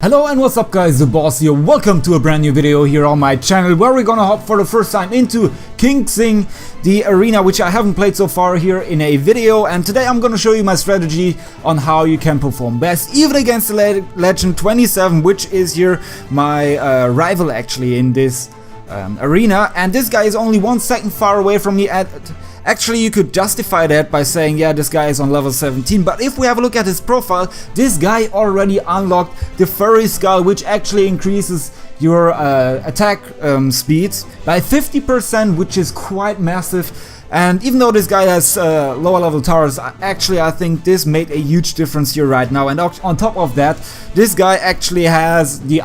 Hello and what's up guys, the boss here. Welcome to a brand new video here on my channel where we're gonna hop for the first time into King Xing, the arena, which I haven't played so far here in a video, and today I'm gonna show you my strategy on how you can perform best even against the Legend 27, which is here my rival actually in this arena, and this guy is only 1 second far away from me. Actually, you could justify that by saying, yeah, this guy is on level 17, but if we have a look at his profile, this guy already unlocked the Furry Skull, which actually increases your attack speed by 50%, which is quite massive. And even though this guy has lower level towers, actually I think this made a huge difference here right now. And on top of that, this guy actually has the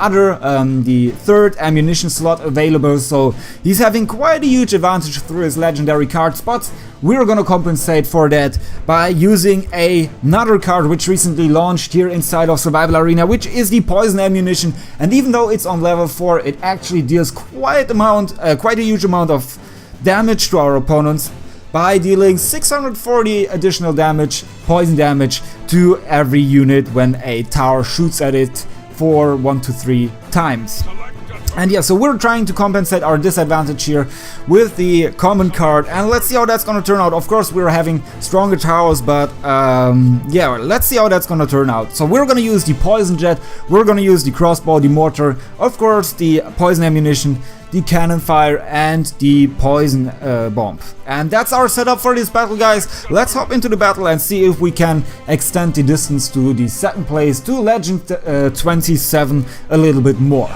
third ammunition slot available, so he's having quite a huge advantage through his legendary cards. But we're gonna compensate for that by using another card which recently launched here inside of Survival Arena, which is the poison ammunition. And even though it's on level 4, it actually deals quite a huge amount of damage to our opponents by dealing 640 additional damage, poison damage, to every unit when a tower shoots at it for 1 to 3 times. And yeah, so we're trying to compensate our disadvantage here with the common card, and let's see how that's gonna turn out. Of course, we're having stronger towers, but yeah, let's see how that's gonna turn out. So we're gonna use the poison jet, we're gonna use the crossbow, the mortar, of course the poison ammunition, the cannon fire, and the poison bomb. And that's our setup for this battle, guys. Let's hop into the battle and see if we can extend the distance to the second place, to Legend 27, a little bit more.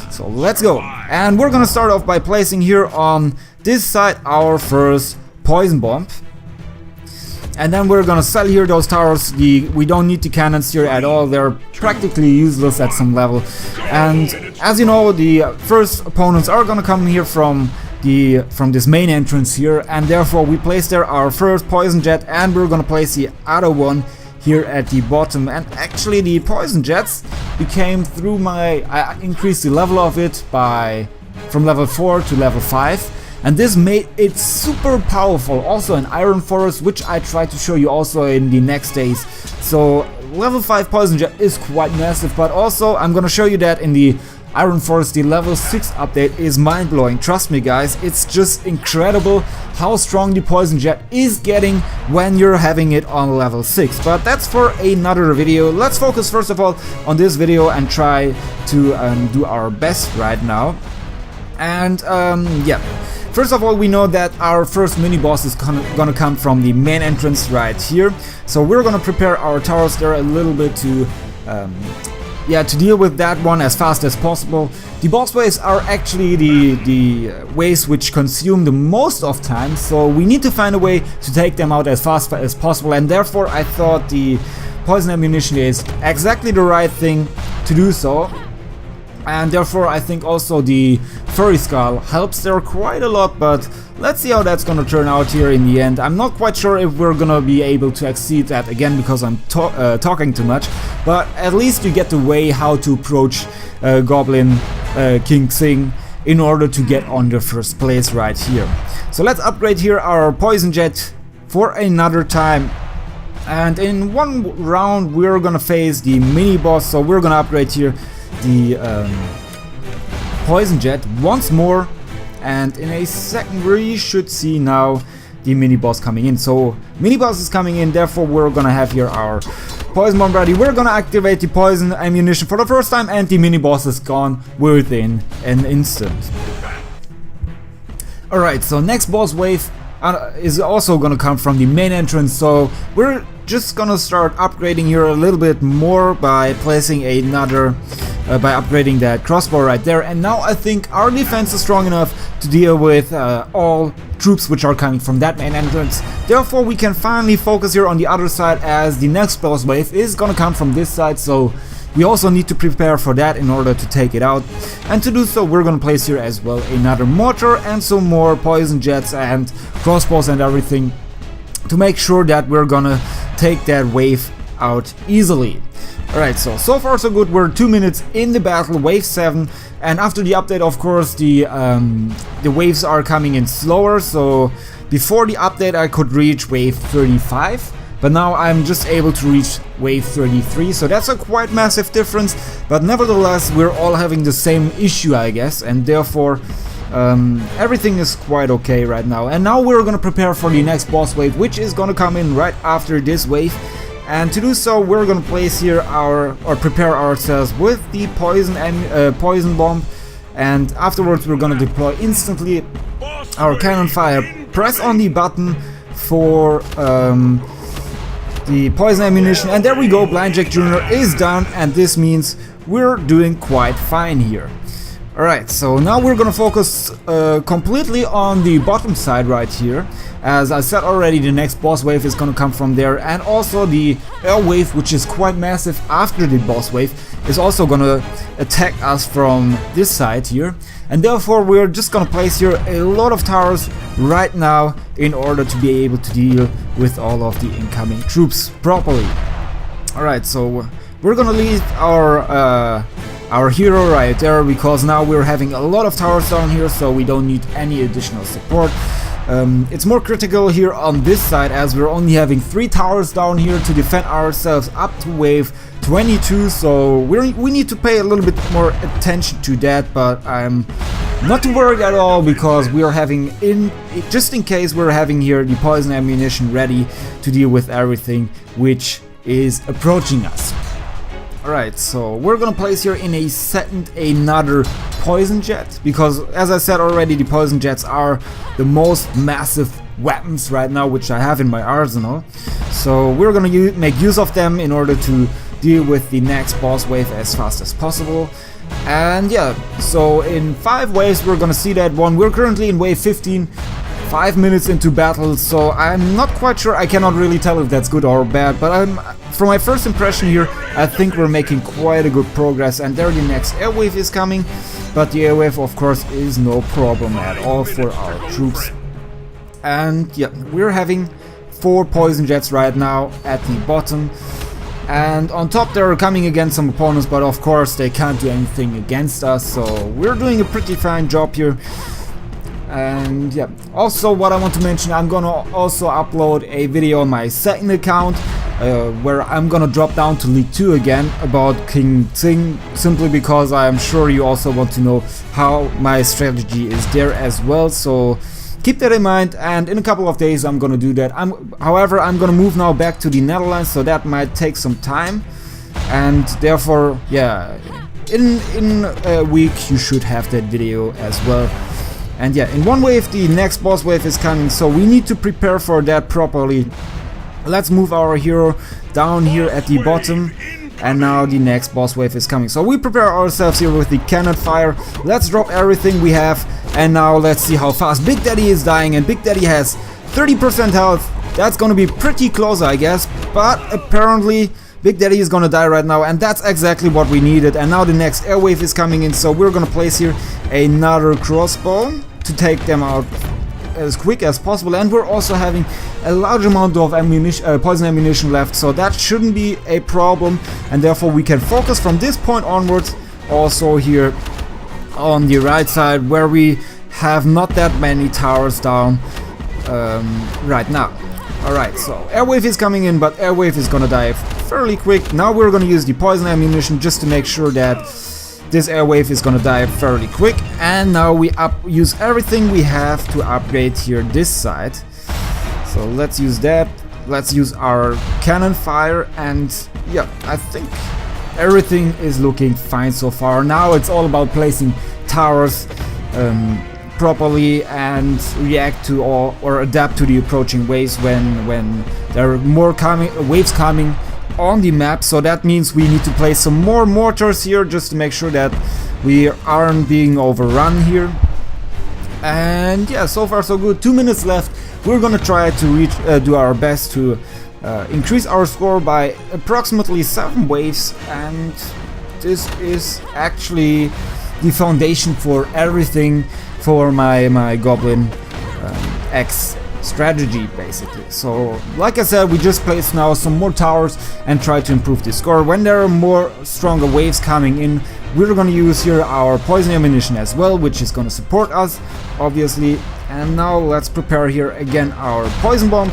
So let's go. And we're gonna start off by placing here on this side our first poison bomb. And then we're gonna sell here those towers. We don't need the cannons here at all, they're practically useless at some level. And as you know, the first opponents are gonna come here from this main entrance here, and therefore we place there our first poison jet, and we're gonna place the other one here at the bottom. And actually the poison jets became through I increased the level of it from level 4 to level 5. And this made it super powerful, also in Iron Forest, which I try to show you also in the next days. So level 5 Poison Jet is quite massive, but also I'm gonna show you that in the Iron Forest, the level 6 update is mind-blowing. Trust me guys, it's just incredible how strong the Poison Jet is getting when you're having it on level 6. But that's for another video. Let's focus first of all on this video and try to do our best right now. And yeah. First of all, we know that our first mini-boss is gonna come from the main entrance right here. So we're gonna prepare our towers there a little bit to deal with that one as fast as possible. The boss waves are actually the waves which consume the most of time, so we need to find a way to take them out as fast as possible, and therefore I thought the poison ammunition is exactly the right thing to do so. And therefore I think also the Furry Skull helps there quite a lot, but let's see how that's gonna turn out here in the end. I'm not quite sure if we're gonna be able to exceed that again because I'm talking too much, but at least you get the way how to approach Goblin King Xing in order to get on the first place right here. So let's upgrade here our Poison Jet for another time. And in one round we're gonna face the mini boss, so we're gonna upgrade here the Poison Jet once more, and in a second we should see now the mini boss coming in. So mini boss is coming in, therefore we're gonna have here our poison bomb ready. We're gonna activate the poison ammunition for the first time, and the mini boss is gone within an instant. Alright, so next boss wave is also gonna come from the main entrance, so we're just gonna start upgrading here a little bit more by placing another by upgrading that crossbow right there. And now I think our defense is strong enough to deal with all troops which are coming from that main entrance. Therefore we can finally focus here on the other side, as the next boss wave is gonna come from this side, so we also need to prepare for that in order to take it out. And to do so we're gonna place here as well another mortar and some more poison jets and crossbows and everything to make sure that we're gonna take that wave out easily. Alright, so far so good. We're 2 minutes in the battle, wave 7, and after the update of course the waves are coming in slower, so before the update I could reach wave 35, but now I'm just able to reach wave 33, so that's a quite massive difference, but nevertheless we're all having the same issue, I guess, and therefore everything is quite okay right now. And now we're gonna prepare for the next boss wave, which is gonna come in right after this wave. And to do so, we're gonna place here prepare ourselves with the poison bomb, and afterwards we're gonna deploy instantly our cannon fire. Press on the button for the poison ammunition, and there we go, Blind Jack Jr. is done, and this means we're doing quite fine here. Alright, so now we're gonna focus completely on the bottom side right here. As I said already, the next boss wave is gonna come from there, and also the air wave, which is quite massive after the boss wave, is also gonna attack us from this side here. And therefore we're just gonna place here a lot of towers right now in order to be able to deal with all of the incoming troops properly. Alright, so we're gonna leave our hero right there, because now we're having a lot of towers down here, so we don't need any additional support. It's more critical here on this side, as we're only having 3 towers down here to defend ourselves up to wave 22, so we need to pay a little bit more attention to that, but I'm not too worried at all, because we are having, just in case, we're having here the poison ammunition ready to deal with everything which is approaching us. Alright, so we're gonna place here in a second another poison jet, because as I said already, the poison jets are the most massive weapons right now which I have in my arsenal. So we're gonna make use of them in order to deal with the next boss wave as fast as possible. And yeah, so in 5 waves we're gonna see that one. We're currently in wave 15, 5 minutes into battle, so I'm not quite sure, I cannot really tell if that's good or bad, but from my first impression here, I think we're making quite a good progress. And there the next airwave is coming, but the airwave of course is no problem at all for our troops. And yeah, we're having 4 poison jets right now at the bottom, and on top there are coming against some opponents, but of course they can't do anything against us, so we're doing a pretty fine job here. And yeah, also what I want to mention, I'm gonna also upload a video on my second account where I'm gonna drop down to League 2 again about King Xing, simply because I'm sure you also want to know how my strategy is there as well, so keep that in mind. And in a couple of days I'm gonna do that. However, I'm gonna move now back to the Netherlands, so that might take some time, and therefore yeah, in a week you should have that video as well. And yeah, in 1 wave the next boss wave is coming, so we need to prepare for that properly. Let's move our hero down here at the bottom, and now the next boss wave is coming. So we prepare ourselves here with the cannon fire. Let's drop everything we have, and now let's see how fast Big Daddy is dying. And Big Daddy has 30% health. That's gonna be pretty close, I guess, but apparently Big Daddy is gonna die right now, and that's exactly what we needed. And now the next air wave is coming in, so we're gonna place here another crossbow to take them out as quick as possible. And we're also having a large amount of ammunition, poison ammunition left, so that shouldn't be a problem, and therefore we can focus from this point onwards. Also here on the right side, where we have not that many towers down right now. Alright, so airwave is coming in, but airwave is gonna die fairly quick. Now we're gonna use the poison ammunition just to make sure that this airwave is gonna die fairly quick. And now we use everything we have to upgrade here this side. So let's use that. Let's use our cannon fire, and yeah, I think everything is looking fine so far. Now it's all about placing towers properly and react to or adapt to the approaching waves when there are more waves coming on the map. So that means we need to place some more mortars here just to make sure that we aren't being overrun here. And yeah, so far so good. 2 minutes left. We're gonna try to do our best to increase our score by approximately 7 waves, and this is actually the foundation for everything for my Goblin X strategy, basically. So like I said, we just placed now some more towers and try to improve the score. When there are more stronger waves coming in, we're gonna use here our poison ammunition as well, which is gonna support us obviously. And now let's prepare here again our poison bomb.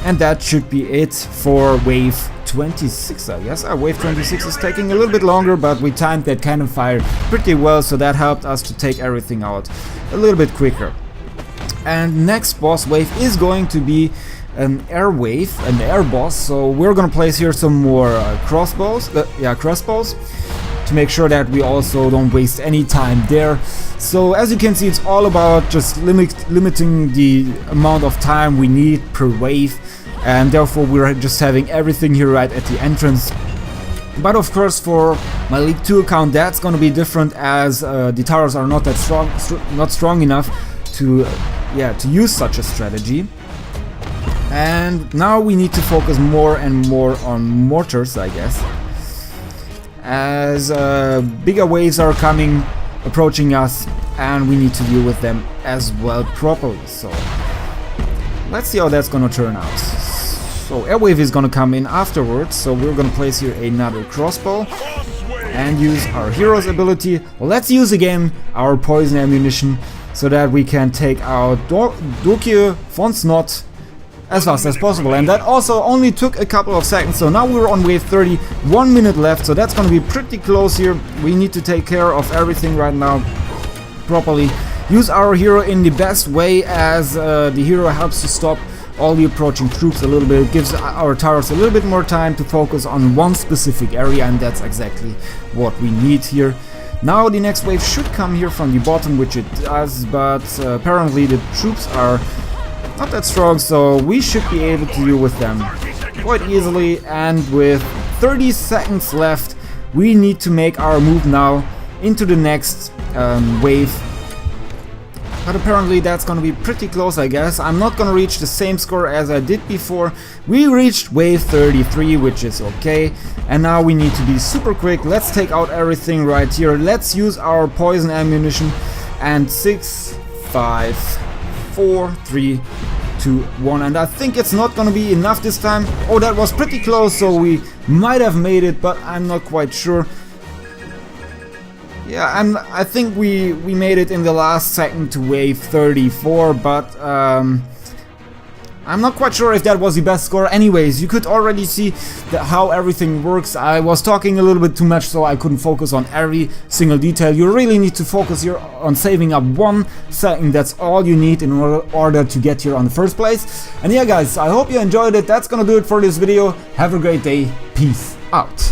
And that should be it for wave 26, I guess. Wave 26 is taking a little bit longer, but we timed that cannon fire pretty well, so that helped us to take everything out a little bit quicker. And next boss wave is going to be an air wave, an air boss, so we're gonna place here some more crossbows, to make sure that we also don't waste any time there. So as you can see, it's all about just limiting the amount of time we need per wave, and therefore we're just having everything here right at the entrance. But of course, for my League 2 account, that's gonna be different, as the towers are not that strong enough to use such a strategy. And now we need to focus more and more on mortars, I guess, as bigger waves are approaching us, and we need to deal with them as well properly. So let's see how that's gonna turn out. So air wave is gonna come in afterwards, so we're gonna place here another crossbow and use our hero's ability. Let's use again our poison ammunition so that we can take out Dokie von Snot as fast as possible. And that also only took a couple of seconds, so now we're on wave 30, 1 minute left, so that's gonna be pretty close here. We need to take care of everything right now properly. Use our hero in the best way, as the hero helps to stop all the approaching troops a little bit. It gives our towers a little bit more time to focus on one specific area, and that's exactly what we need here. Now the next wave should come here from the bottom, which it does, but apparently the troops are not that strong, so we should be able to deal with them quite easily. And with 30 seconds left, we need to make our move now into the next wave. But apparently that's gonna be pretty close, I guess. I'm not gonna reach the same score as I did before. We reached wave 33, which is okay. And now we need to be super quick. Let's take out everything right here. Let's use our poison ammunition. And 6, 5, 4, 3, 2, 1. And I think it's not gonna be enough this time. Oh, that was pretty close, so we might have made it, but I'm not quite sure. Yeah, and I think we made it in the last second to wave 34, but I'm not quite sure if that was the best score. Anyways, you could already see how everything works. I was talking a little bit too much, so I couldn't focus on every single detail. You really need to focus here on saving up 1 second. That's all you need in order to get here on the first place. And yeah guys, I hope you enjoyed it. That's gonna do it for this video. Have a great day. Peace out.